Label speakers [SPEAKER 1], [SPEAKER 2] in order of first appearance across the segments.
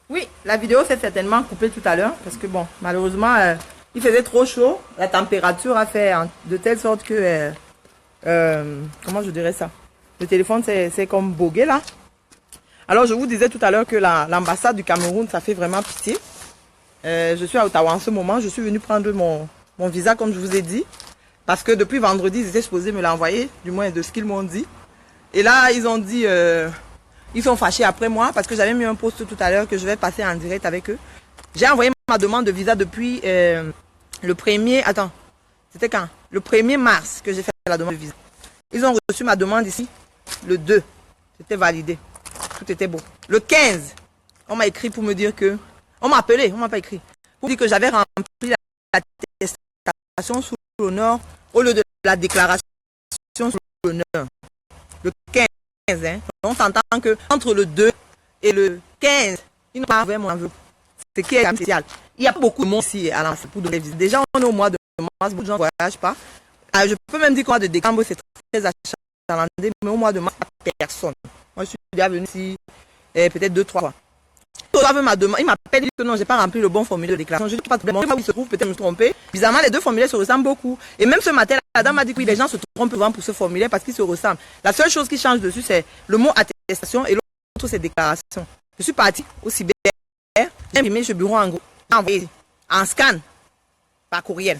[SPEAKER 1] Oui, la vidéo s'est certainement coupée tout à l'heure parce que bon, malheureusement, il faisait trop chaud. La température a fait de telle sorte que, comment je dirais ça? Le téléphone c'est comme bogué là. Alors je vous disais tout à l'heure que l'ambassade du Cameroun, ça fait vraiment pitié. Je suis à Ottawa en ce moment. Je suis venue prendre mon visa comme je vous ai dit. Parce que depuis vendredi, ils étaient supposés me l'envoyer, du moins de ce qu'ils m'ont dit. Et là, ils ont dit... ils sont fâchés après moi parce que j'avais mis un post tout à l'heure que je vais passer en direct avec eux. J'ai envoyé ma demande de visa depuis le 1er... Attends, c'était quand? Le 1er mars que j'ai fait la demande de visa. Ils ont reçu ma demande ici le 2. C'était validé. Tout était beau. Le 15, on m'a écrit pour me dire que... On m'a appelé, on m'a pas écrit. Pour dire que j'avais rempli l'attestation sous l'honneur au lieu de la déclaration sous l'honneur. Le 15, hein. On s'entend que entre le 2 et le 15, ils n'ont pas ouvert mon enveloppe. C'est qui est spécial. Il y a beaucoup de monde ici à l'Anse pour donner visite. Déjà, on est au mois de mars, beaucoup de gens ne voyagent pas. Je peux même dire qu'au mois de décembre, c'est très achalandé, mais au mois de mars, personne. Moi, je suis déjà venu ici peut-être 2-3 fois. Il m'appelle, dit que non, j'ai pas rempli le bon formulaire de déclaration. Je dis pas de problème, où il se trouve, peut-être me tromper. Bizarrement, les deux formulaires se ressemblent beaucoup. Et même ce matin, la dame m'a dit que oui, les gens se trompent souvent pour ce formulaire parce qu'ils se ressemblent. La seule chose qui change dessus, c'est le mot attestation et l'autre, c'est déclaration. Je suis partie au cyber, j'ai imprimé ce bureau en gros, envoyé en scan par courriel.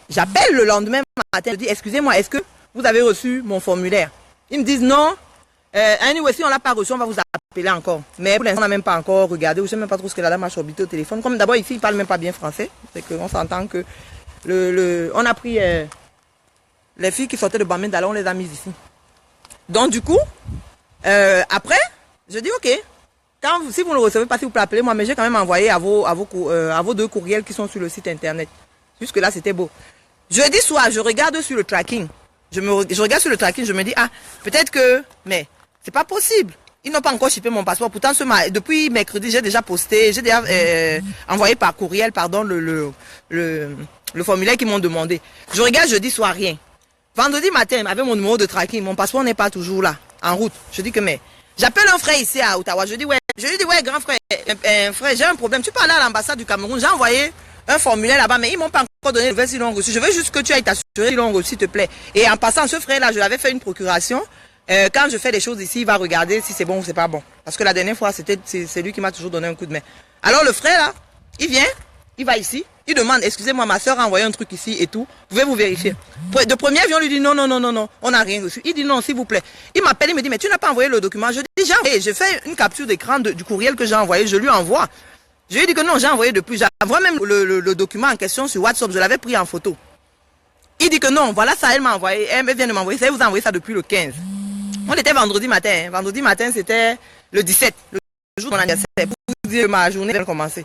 [SPEAKER 1] J'appelle le lendemain matin, je dis excusez-moi, est-ce que vous avez reçu mon formulaire? Ils me disent non. Anyway, si on l'a pas reçu, on va vous appeler encore. Mais pour l'instant, on n'a même pas encore regardé. Je ne sais même pas trop ce que la dame a orbité au téléphone. Comme d'abord, ici, il ne parle même pas bien français. C'est qu'on s'entend que on a pris les filles qui sortaient de Bamenda, on les a mises ici. Donc, du coup, après, je dis ok. Si vous ne le recevez pas, si vous pouvez appeler moi, mais j'ai quand même envoyé à vos deux courriels qui sont sur le site internet. Jusque là, c'était beau. Jeudi soir, je regarde sur le tracking. Je regarde sur le tracking, je me dis, ah, peut-être que... Mais c'est pas possible. Ils n'ont pas encore shippé mon passeport. Pourtant, depuis mercredi, j'ai déjà posté, j'ai déjà envoyé par courriel, pardon, le formulaire qu'ils m'ont demandé. Je regarde jeudi soir, rien. Vendredi matin, avec mon numéro de tracking, mon passeport n'est pas toujours là, en route. Je dis que mais... J'appelle un frère ici à Ottawa. Je lui dis, ouais, grand frère, frère, j'ai un problème. Tu peux aller à l'ambassade du Cameroun. J'ai envoyé un formulaire là-bas, mais ils m'ont pas encore donné de nouvelles s'ils l'ont reçu. Je veux juste que tu ailles t'assurer s'ils l'ont reçu, s'il te plaît. Et en passant, ce frère-là, je l'avais fait une procuration. Quand je fais des choses ici, il va regarder si c'est bon ou c'est pas bon. Parce que la dernière fois, c'est lui qui m'a toujours donné un coup de main. Alors le frère là, il vient, il va ici, il demande, excusez-moi, ma soeur a envoyé un truc ici et tout. Pouvez-vous vérifier? De première, on lui dit non, on n'a rien reçu. Il dit non, s'il vous plaît. Il m'appelle, il me dit, mais tu n'as pas envoyé le document. Je dis, j'ai envoyé, j'ai fait une capture d'écran du courriel que j'ai envoyé, je lui envoie. Je lui ai dit que non, j'ai envoyé depuis. J'envoie même le document en question sur WhatsApp, je l'avais pris en photo. Il dit que non, voilà ça, elle m'a envoyé, elle vient de m'envoyer ça, elle vous a envoyé ça depuis le 15. On était vendredi matin. Hein. Vendredi matin, c'était le 17, le jour de mon anniversaire, pour vous dire que ma journée vient de commencer.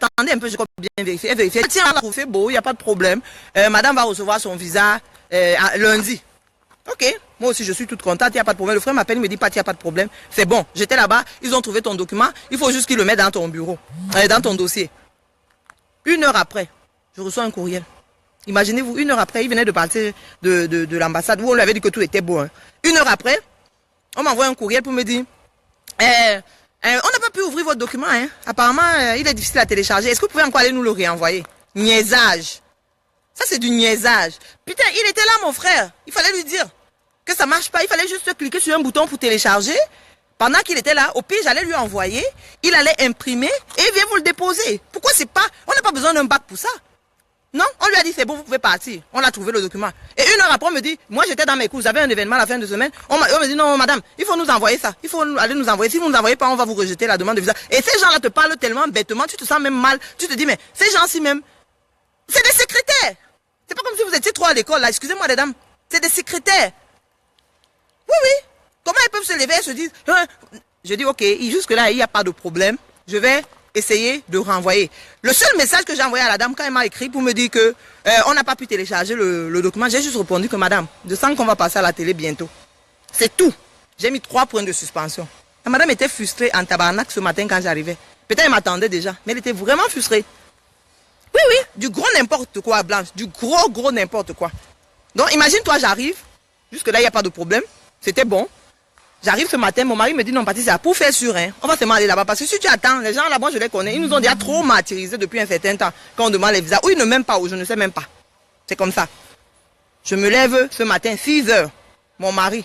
[SPEAKER 1] Attendez un peu, je crois bien vérifier. Tiens, on a trouvé beau, il n'y a pas de problème. Madame va recevoir son visa lundi. Ok, moi aussi je suis toute contente, il n'y a pas de problème. Le frère m'appelle, il me dit, Pat, il n'y a pas de problème. C'est bon, j'étais là-bas, ils ont trouvé ton document, il faut juste qu'ils le mettent dans ton bureau, dans ton dossier. 1 heure après, je reçois un courriel. Imaginez-vous, 1 heure après, il venait de partir de l'ambassade où on lui avait dit que tout était beau. Hein. 1 heure après, on m'envoie un courriel pour me dire, on n'a pas pu ouvrir votre document. Hein. Apparemment, il est difficile à télécharger. Est-ce que vous pouvez encore aller nous le réenvoyer? Niaisage. Ça, c'est du niaisage. Putain, il était là, mon frère. Il fallait lui dire que ça marche pas. Il fallait juste cliquer sur un bouton pour télécharger. Pendant qu'il était là, au pire, j'allais lui envoyer. Il allait imprimer et il vient vous le déposer. Pourquoi c'est pas... On n'a pas besoin d'un bac pour ça. Non, on lui a dit c'est bon, vous pouvez partir. On a trouvé le document. Et 1 heure après, on me dit, moi j'étais dans mes cours, j'avais un événement à la fin de semaine. On me dit non, madame, il faut nous envoyer ça. Il faut aller nous envoyer. Si vous ne nous envoyez pas, on va vous rejeter la demande de visa. Et ces gens-là te parlent tellement bêtement, tu te sens même mal. Tu te dis, mais ces gens-ci même, c'est des secrétaires. C'est pas comme si vous étiez trop à l'école là. Excusez-moi, les dames. C'est des secrétaires. Oui, oui. Comment ils peuvent se lever et se dire, hein? Je dis, ok, jusque-là, il n'y a pas de problème. Je vais essayer de renvoyer. Le seul message que j'ai envoyé à la dame quand elle m'a écrit pour me dire que on n'a pas pu télécharger le document, j'ai juste répondu que madame, je sens qu'on va passer à la télé bientôt. C'est tout. J'ai mis 3 points de suspension. La madame était frustrée en tabarnak ce matin quand j'arrivais. Peut-être elle m'attendait déjà, mais elle était vraiment frustrée. Oui, oui, du gros n'importe quoi, Blanche. Du gros n'importe quoi. Donc imagine-toi, j'arrive. Jusque là, il n'y a pas de problème. C'était bon. J'arrive ce matin, mon mari me dit non, Patricia, pour faire sûr, hein, on va seulement aller là-bas. Parce que si tu attends, les gens là-bas, je les connais, ils nous ont déjà trop martyrisés depuis un certain temps quand on demande les visas. Ou ils ne m'aiment pas, ou je ne sais même pas. C'est comme ça. Je me lève ce matin, 6 heures. Mon mari,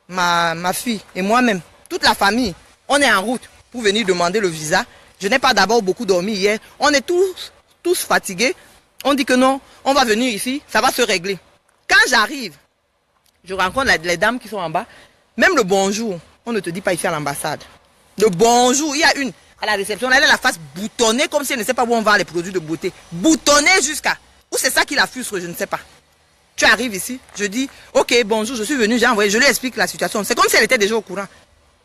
[SPEAKER 1] ma fille et moi-même, toute la famille, on est en route pour venir demander le visa. Je n'ai pas d'abord beaucoup dormi hier. On est tous fatigués. On dit que non, on va venir ici, ça va se régler. Quand j'arrive, je rencontre les dames qui sont en bas. Même le bonjour, on ne te dit pas ici à l'ambassade. Le bonjour, il y a une à la réception, elle a la face boutonnée comme si elle ne sait pas où on vend les produits de beauté. Boutonnée jusqu'à... Ou c'est ça qui la frustre, je ne sais pas. Tu arrives ici, je dis, ok, bonjour, je suis venu, j'ai envoyé, je lui explique la situation. C'est comme si elle était déjà au courant.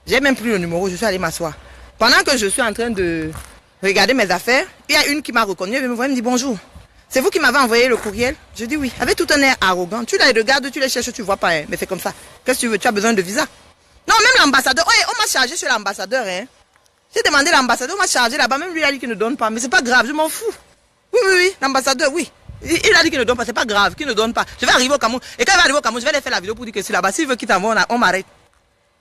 [SPEAKER 1] J'ai même pris le numéro, je suis allé m'asseoir. Pendant que je suis en train de regarder mes affaires, il y a une qui m'a reconnu, elle me voit, elle me dit bonjour. C'est vous qui m'avez envoyé le courriel? Je dis oui, avec tout un air arrogant. Tu les regardes, tu les cherches, tu vois pas, hein. Mais c'est comme ça. Qu'est-ce que tu veux? Tu as besoin de visa? Non, même l'ambassadeur. Ouais, on m'a chargé sur l'ambassadeur, hein. J'ai demandé à l'ambassadeur, on m'a chargé là-bas, même lui il a dit qu'il ne donne pas. Mais c'est pas grave, je m'en fous. Oui, l'ambassadeur, oui. Il a dit qu'il ne donne pas, c'est pas grave, qu'il ne donne pas. Je vais arriver au Cameroun. Et quand il va arriver au Cameroun, je vais aller faire la vidéo pour dire que c'est là-bas. S'il veut qu'il t'envoie, on m'arrête.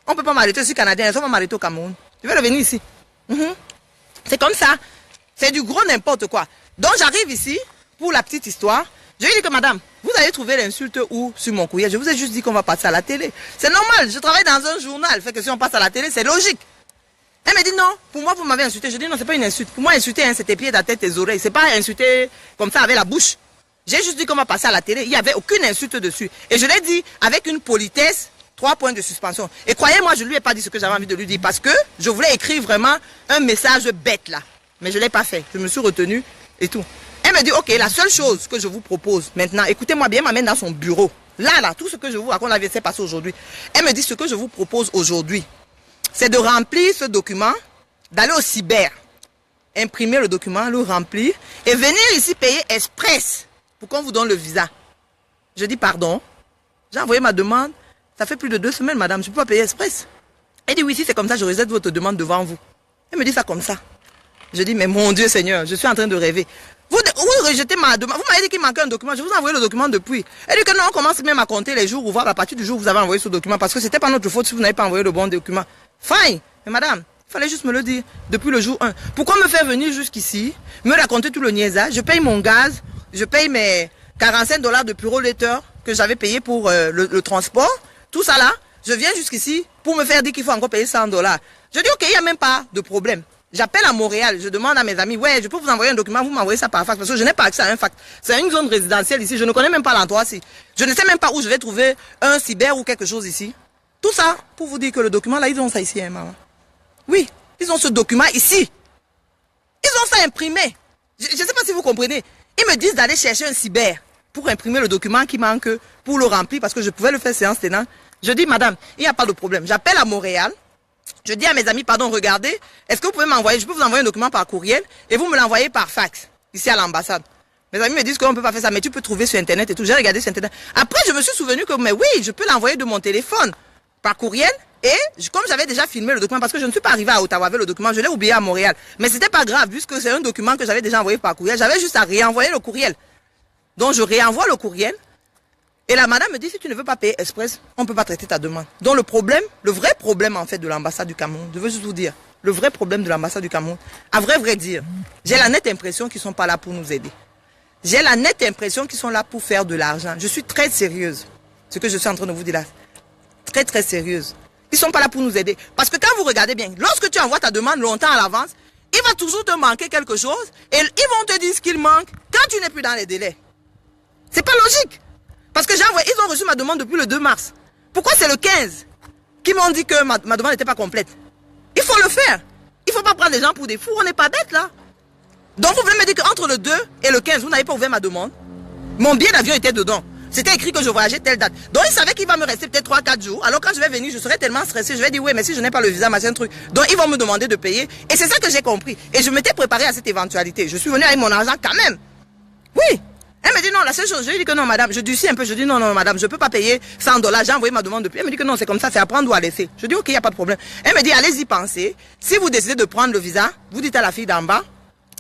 [SPEAKER 1] On peut pas m'arrêter, je suis canadien, on va m'arrêter au Cameroun. Je vais revenir ici. C'est comme ça. C'est du gros n'importe quoi. Donc j'arrive ici. Pour la petite histoire, je lui ai dit que madame, vous allez trouver l'insulte où sur mon courrier. Je vous ai juste dit qu'on va passer à la télé. C'est normal, je travaille dans un journal. Fait que si on passe à la télé, c'est logique. Elle me dit non, pour moi vous m'avez insulté. Je dis non, c'est pas une insulte. Pour moi insulter, hein, c'est tes pieds, ta tête, tes oreilles. C'est pas insulter comme ça avec la bouche. J'ai juste dit qu'on va passer à la télé. Il n'y avait aucune insulte dessus. Et je l'ai dit avec une politesse, 3 points de suspension. Et croyez-moi, je ne lui ai pas dit ce que j'avais envie de lui dire parce que je voulais écrire vraiment un message bête là. Mais je ne l'ai pas fait. Je me suis retenue et tout. Elle me dit, ok, la seule chose que je vous propose maintenant, écoutez-moi bien, elle m'amène dans son bureau. Là, tout ce que je vous raconte, la vie s'est passé aujourd'hui. Elle me dit, ce que je vous propose aujourd'hui, c'est de remplir ce document, d'aller au cyber, imprimer le document, le remplir, et venir ici payer express pour qu'on vous donne le visa. Je dis, pardon, j'ai envoyé ma demande, ça fait plus de 2 semaines, madame, je ne peux pas payer express. Elle dit, oui, si c'est comme ça, je rejette votre demande devant vous. Elle me dit ça comme ça. Je dis, mais mon Dieu Seigneur, je suis en train de rêver. Vous rejetez ma demande. Vous m'avez dit qu'il manquait un document. Je vous ai envoyé le document depuis. Elle dit que non, on commence même à compter les jours ou voir à partir du jour où vous avez envoyé ce document. Parce que c'était pas notre faute si vous n'avez pas envoyé le bon document. Fine. Mais madame, il fallait juste me le dire depuis le jour 1. Pourquoi me faire venir jusqu'ici, me raconter tout le niaisage? Je paye mon gaz, je paye mes $45 de Purolator que j'avais payé pour le transport. Tout ça là, je viens jusqu'ici pour me faire dire qu'il faut encore payer $100. Je dis ok, il n'y a même pas de problème. J'appelle à Montréal, je demande à mes amis, ouais, je peux vous envoyer un document, vous m'envoyez ça par fax, parce que je n'ai pas accès à un fax. C'est une zone résidentielle ici, je ne connais même pas l'endroit ici. Je ne sais même pas où je vais trouver un cyber ou quelque chose ici. Tout ça, pour vous dire que le document, là, ils ont ça ici, hein, maman. Oui, ils ont ce document ici. Ils ont ça imprimé. Je ne sais pas si vous comprenez. Ils me disent d'aller chercher un cyber pour imprimer le document qui manque, pour le remplir, parce que je pouvais le faire séance tenante. Je dis, madame, il n'y a pas de problème. J'appelle à Montréal. Je dis à mes amis, pardon, regardez, est-ce que vous pouvez m'envoyer, je peux vous envoyer un document par courriel et vous me l'envoyez par fax, ici à l'ambassade. Mes amis me disent qu'on ne peut pas faire ça, mais tu peux trouver sur Internet et tout. J'ai regardé sur Internet. Après, je me suis souvenu que, mais oui, je peux l'envoyer de mon téléphone par courriel et comme j'avais déjà filmé le document, parce que je ne suis pas arrivé à Ottawa avec le document, je l'ai oublié à Montréal. Mais c'était pas grave, puisque c'est un document que j'avais déjà envoyé par courriel. J'avais juste à réenvoyer le courriel. Donc, je réenvoie le courriel. Et la madame me dit, si tu ne veux pas payer express, on ne peut pas traiter ta demande. Donc le problème, le vrai problème en fait de l'ambassade du Cameroun, je veux juste vous dire, le vrai problème de l'ambassade du Cameroun, à vrai dire, j'ai la nette impression qu'ils ne sont pas là pour nous aider. J'ai la nette impression qu'ils sont là pour faire de l'argent. Je suis très sérieuse, ce que je suis en train de vous dire là. Très sérieuse. Ils ne sont pas là pour nous aider. Parce que quand vous regardez bien, lorsque tu envoies ta demande longtemps à l'avance, il va toujours te manquer quelque chose et ils vont te dire ce qu'il manque quand tu n'es plus dans les délais. C'est pas logique. Parce que ils ont reçu ma demande depuis le 2 mars. Pourquoi c'est le 15 qui m'ont dit que ma demande n'était pas complète? Il faut le faire. Il ne faut pas prendre les gens pour des fous. On n'est pas bêtes là. Donc vous voulez me dire qu'entre le 2 et le 15, vous n'avez pas ouvert ma demande? Mon billet d'avion était dedans. C'était écrit que je voyageais telle date. Donc ils savaient qu'il va me rester peut-être 3-4 jours. Alors quand je vais venir, je serai tellement stressée. Je vais dire oui, mais si je n'ai pas le visa, machin truc. Donc ils vont me demander de payer. Et c'est ça que j'ai compris. Et je m'étais préparée à cette éventualité. Je suis venue avec mon argent quand même. Oui. Elle me dit non, la seule chose, je lui dis que non madame, je durcis un peu, je dis non madame, je peux pas payer $100, j'ai envoyé ma demande depuis. Elle me dit que non, c'est comme ça, c'est à prendre ou à laisser. Je dis ok, il n'y a pas de problème. Elle me dit allez-y pensez, si vous décidez de prendre le visa, vous dites à la fille d'en bas,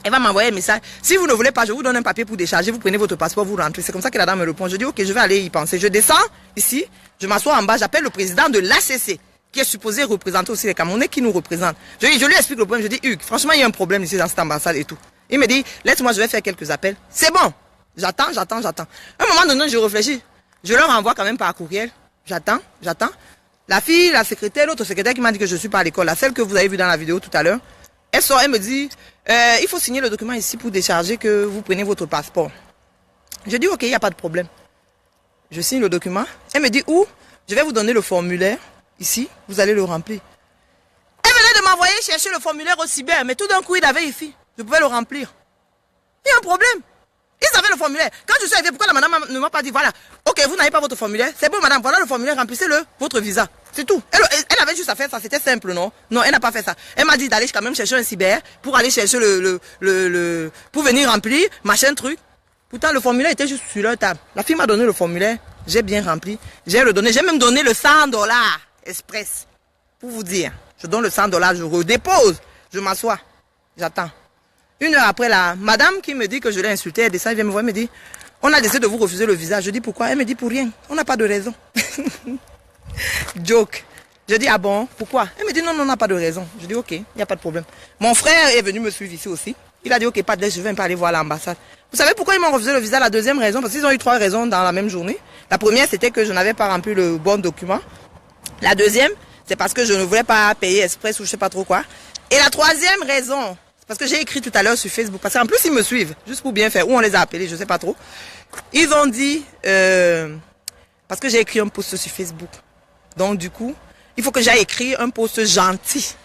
[SPEAKER 1] elle va m'envoyer un message, si vous ne voulez pas, je vous donne un papier pour décharger, vous prenez votre passeport, vous rentrez. C'est comme ça que la dame me répond. Je dis ok, je vais aller y penser. Je descends ici, je m'assois en bas, j'appelle le président de l'ACC, qui est supposé représenter aussi les Camerounais, qui nous représente. Je lui explique le problème, je dis, Hugues, franchement, il y a un problème ici dans cette ambassade et tout. Il me dit, laisse-moi, je vais faire quelques appels. C'est bon. J'attends. À un moment donné, je réfléchis. Je leur envoie quand même par courriel. J'attends. La fille, la secrétaire, l'autre secrétaire qui m'a dit que je suis pas à l'école, celle que vous avez vue dans la vidéo tout à l'heure, elle sort, elle me dit, il faut signer le document ici pour décharger que vous prenez votre passeport. Je dis, ok, il n'y a pas de problème. Je signe le document. Elle me dit, où? Je vais vous donner le formulaire. Ici, vous allez le remplir. Elle venait de m'envoyer chercher le formulaire au cyber, mais tout d'un coup, il avait ici. Je pouvais le remplir. Il y a un problème. Ils avaient le formulaire. Quand je suis arrivé, pourquoi la madame ne m'a pas dit, voilà, ok, vous n'avez pas votre formulaire. C'est bon, madame, voilà le formulaire, remplissez-le, votre visa. C'est tout. Elle avait juste à faire ça, c'était simple, non? Non, elle n'a pas fait ça. Elle m'a dit d'aller quand même chercher un cyber pour aller chercher pour venir remplir, machin truc. Pourtant, le formulaire était juste sur leur table. La fille m'a donné le formulaire, j'ai bien rempli, j'ai redonné, j'ai même donné le $100 express. Pour vous dire, je donne le $100, je redépose, je m'assois, j'attends. 1 heure après, la madame qui me dit que je l'ai insultée, elle descend, elle vient me voir, elle me dit, on a décidé de vous refuser le visa. Je dis pourquoi? Elle me dit pour rien, on n'a pas de raison. Joke. Je dis ah bon, pourquoi? Elle me dit non, on n'a pas de raison. Je dis ok, il n'y a pas de problème. Mon frère est venu me suivre ici aussi. Il a dit ok, pas de laisse, je vais pas aller voir l'ambassade. Vous savez pourquoi ils m'ont refusé le visa? La deuxième raison, parce qu'ils ont eu 3 raisons dans la même journée. La première, c'était que je n'avais pas rempli le bon document. La deuxième, c'est parce que je ne voulais pas payer express ou je sais pas trop quoi. Et la troisième raison, c'est parce que j'ai écrit tout à l'heure sur Facebook, parce qu'en plus ils me suivent, juste pour bien faire, ou on les a appelés, je sais pas trop. Ils ont dit, parce que j'ai écrit un post sur Facebook. Donc du coup, il faut que j'aille écrire un post gentil.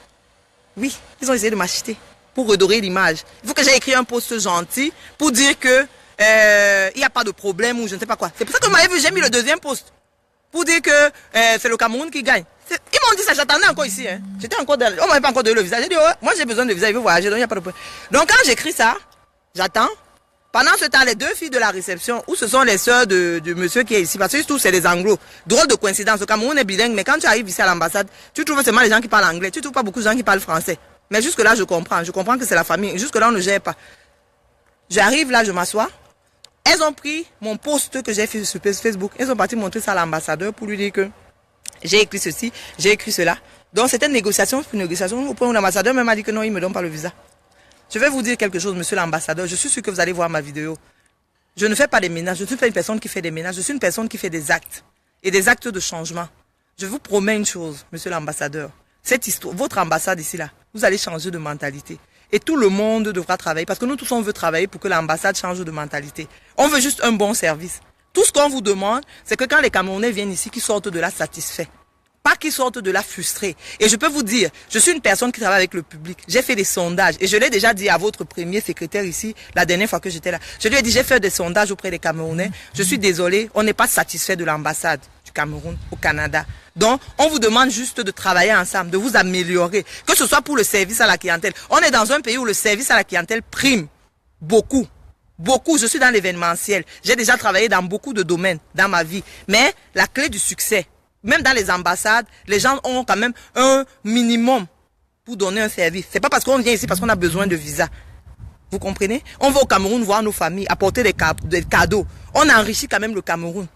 [SPEAKER 1] Oui, ils ont essayé de m'acheter pour redorer l'image. Il faut que j'aille écrire un post gentil pour dire que il n'y a pas de problème ou je ne sais pas quoi. C'est pour ça que vous m'avez vu, j'ai mis le deuxième post. Pour dire que c'est le Cameroun qui gagne. Ils m'ont dit ça, j'attendais encore ici. Hein. J'étais encore dans, on m'avait pas encore donné le visa. J'ai dit, oh, moi j'ai besoin de visa, il veut voyager, donc il n'y a pas de problème. Donc quand j'écris ça, j'attends. Pendant ce temps, les 2 filles de la réception, où ce sont les sœurs de monsieur qui est ici, parce que tous c'est des anglos. Drôle de coïncidence, le Cameroun est bilingue, mais quand tu arrives ici à l'ambassade, tu trouves seulement les gens qui parlent anglais, tu trouves pas beaucoup de gens qui parlent français. Mais jusque là, je comprends que c'est la famille, jusque là on ne gère pas. J'arrive là, je m'assois. Elles ont pris mon post que j'ai fait sur Facebook, elles ont parti montrer ça à l'ambassadeur pour lui dire que j'ai écrit ceci, j'ai écrit cela. Donc c'était une négociation, au point où l'ambassadeur même a dit que non, il ne me donne pas le visa. Je vais vous dire quelque chose, monsieur l'ambassadeur. Je suis sûr que vous allez voir ma vidéo. Je ne fais pas des ménages. Je ne suis pas une personne qui fait des ménages. Je suis une personne qui fait des actes. Et des actes de changement. Je vous promets une chose, monsieur l'ambassadeur. Cette histoire, votre ambassade ici, là, vous allez changer de mentalité. Et tout le monde devra travailler. Parce que nous tous, on veut travailler pour que l'ambassade change de mentalité. On veut juste un bon service. Tout ce qu'on vous demande, c'est que quand les Camerounais viennent ici, qu'ils sortent de là satisfaits. Pas qu'ils sortent de là frustrés. Et je peux vous dire, je suis une personne qui travaille avec le public. J'ai fait des sondages. Et je l'ai déjà dit à votre premier secrétaire ici, la dernière fois que j'étais là. Je lui ai dit, j'ai fait des sondages auprès des Camerounais. Je suis désolé, on n'est pas satisfait de l'ambassade du Cameroun au Canada. Donc, on vous demande juste de travailler ensemble, de vous améliorer. Que ce soit pour le service à la clientèle. On est dans un pays où le service à la clientèle prime beaucoup. Beaucoup. Je suis dans l'événementiel. J'ai déjà travaillé dans beaucoup de domaines dans ma vie. Mais la clé du succès, même dans les ambassades, les gens ont quand même un minimum pour donner un service. C'est pas parce qu'on vient ici parce qu'on a besoin de visa. Vous comprenez? On va au Cameroun voir nos familles, apporter des cadeaux. On enrichit quand même le Cameroun.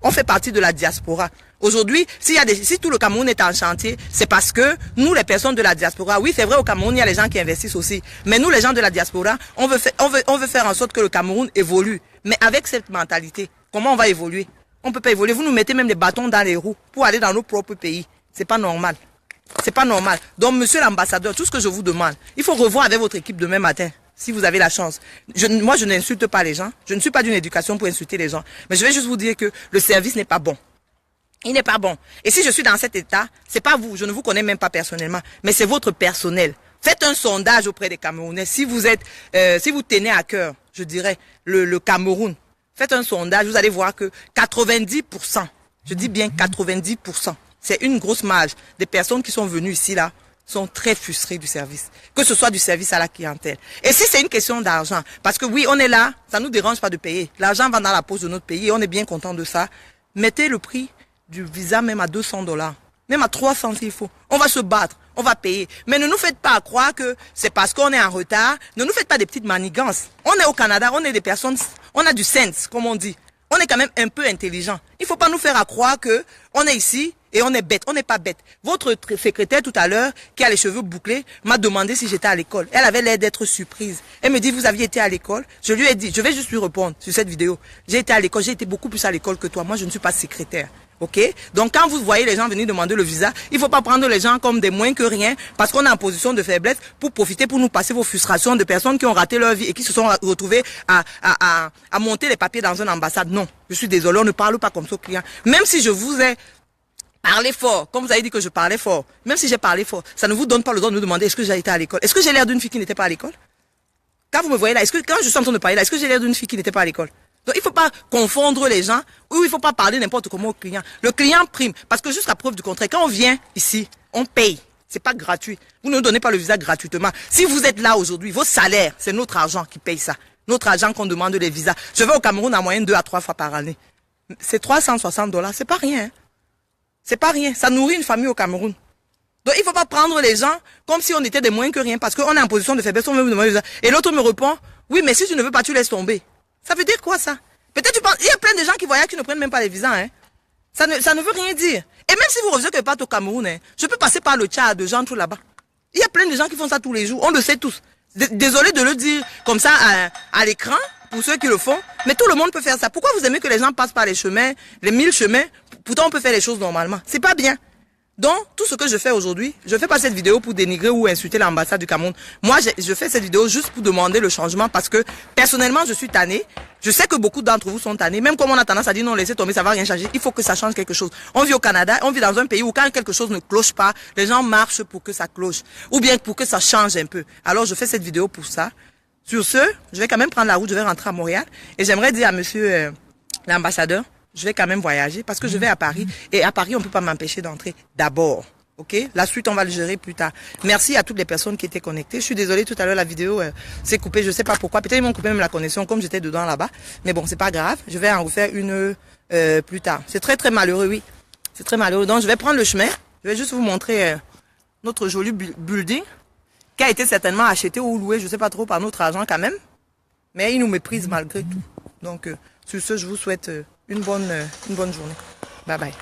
[SPEAKER 1] On fait partie de la diaspora. Aujourd'hui, si tout le Cameroun est en chantier, c'est parce que nous, les personnes de la diaspora, oui, c'est vrai, au Cameroun, il y a les gens qui investissent aussi. Mais nous, les gens de la diaspora, on veut faire en sorte que le Cameroun évolue. Mais avec cette mentalité, comment on va évoluer? On peut pas évoluer. Vous nous mettez même des bâtons dans les roues pour aller dans nos propres pays. C'est pas normal. C'est pas normal. Donc, monsieur l'ambassadeur, tout ce que je vous demande, il faut revoir avec votre équipe demain matin, si vous avez la chance. Moi, je n'insulte pas les gens. Je ne suis pas d'une éducation pour insulter les gens. Mais je vais juste vous dire que le service n'est pas bon. Il n'est pas bon. Et si je suis dans cet état, c'est pas vous. Je ne vous connais même pas personnellement. Mais c'est votre personnel. Faites un sondage auprès des Camerounais. Si vous tenez à cœur, je dirais, le Cameroun. Faites un sondage, vous allez voir que 90%, je dis bien 90%, c'est une grosse marge des personnes qui sont venues ici, là, sont très frustrées du service. Que ce soit du service à la clientèle. Et si c'est une question d'argent, parce que oui, on est là, ça nous dérange pas de payer. L'argent va dans la poche de notre pays et on est bien content de ça. Mettez le prix du visa même à $200. Même à 300 s'il faut. On va se battre. On va payer. Mais ne nous faites pas croire que c'est parce qu'on est en retard. Ne nous faites pas des petites manigances. On est au Canada, on est des personnes, on a du sens, comme on dit. On est quand même un peu intelligent. Il faut pas nous faire croire que on est ici Et on est bête, on n'est pas bête. Votre secrétaire tout à l'heure, qui a les cheveux bouclés, m'a demandé si j'étais à l'école. Elle avait l'air d'être surprise. Elle me dit, vous aviez été à l'école? Je lui ai dit, je vais juste lui répondre sur cette vidéo. J'ai été à l'école, j'ai été beaucoup plus à l'école que toi. Moi, je ne suis pas secrétaire. Ok? Donc, quand vous voyez les gens venir demander le visa, il faut pas prendre les gens comme des moins que rien, parce qu'on est en position de faiblesse pour profiter, pour nous passer vos frustrations de personnes qui ont raté leur vie et qui se sont retrouvées à monter les papiers dans une ambassade. Non. Je suis désolé, on ne parle pas comme ça aux clients. Même si je vous ai parlé fort, comme vous avez dit que je parlais fort, même si j'ai parlé fort, ça ne vous donne pas le droit de me demander est-ce que j'ai été à l'école? Est-ce que j'ai l'air d'une fille qui n'était pas à l'école? Quand vous me voyez là, quand je suis en train de parler là, est-ce que j'ai l'air d'une fille qui n'était pas à l'école? Donc, il ne faut pas confondre les gens, ou il ne faut pas parler n'importe comment au client. Le client prime, parce que jusqu'à preuve du contraire, quand on vient ici, on paye. C'est pas gratuit. Vous ne nous donnez pas le visa gratuitement. Si vous êtes là aujourd'hui, vos salaires, c'est notre argent qui paye ça. Notre argent qu'on demande les visas. Je vais au Cameroun en moyenne 2 à 3 fois par année. C'est $360, c'est pas rien. Hein. C'est pas rien. Ça nourrit une famille au Cameroun. Donc, il ne faut pas prendre les gens comme si on était des moins que rien, parce qu'on est en position de faiblesse, on veut me demander le visa. Et l'autre me répond, oui, mais si tu ne veux pas, tu laisses tomber. Ça veut dire quoi, ça? Peut-être tu penses, il y a plein de gens qui voyagent qui ne prennent même pas les visas, hein. Ça ne veut rien dire. Et même si vous refusez que je parte au Cameroun, hein, je peux passer par le Tchad, j'entre là-bas. Il y a plein de gens qui font ça tous les jours. On le sait tous. Désolé de le dire comme ça à l'écran, pour ceux qui le font, mais tout le monde peut faire ça. Pourquoi vous aimez que les gens passent par les chemins, les 1000 chemins? Pourtant, on peut faire les choses normalement. C'est pas bien. Donc, tout ce que je fais aujourd'hui, je fais pas cette vidéo pour dénigrer ou insulter l'ambassade du Cameroun. Moi, je fais cette vidéo juste pour demander le changement parce que, personnellement, je suis tannée. Je sais que beaucoup d'entre vous sont tannés. Même comme on a tendance à dire non, laissez tomber, ça va rien changer. Il faut que ça change quelque chose. On vit au Canada, on vit dans un pays où quand quelque chose ne cloche pas, les gens marchent pour que ça cloche. Ou bien pour que ça change un peu. Alors, je fais cette vidéo pour ça. Sur ce, je vais quand même prendre la route, je vais rentrer à Montréal. Et j'aimerais dire à monsieur l'ambassadeur, je vais quand même voyager parce que je vais à Paris. Et à Paris, on ne peut pas m'empêcher d'entrer d'abord. Ok? La suite, on va le gérer plus tard. Merci à toutes les personnes qui étaient connectées. Je suis désolée, tout à l'heure, la vidéo s'est coupée. Je sais pas pourquoi. Peut-être ils m'ont coupé même la connexion comme j'étais dedans là-bas. Mais bon, c'est pas grave. Je vais en refaire une plus tard. C'est très, très malheureux, oui. C'est très malheureux. Donc, je vais prendre le chemin. Je vais juste vous montrer notre joli building qui a été certainement acheté ou loué, je sais pas trop, par notre argent quand même. Mais ils nous méprisent malgré tout. Donc, sur ce, je vous souhaite une bonne journée. Bye bye.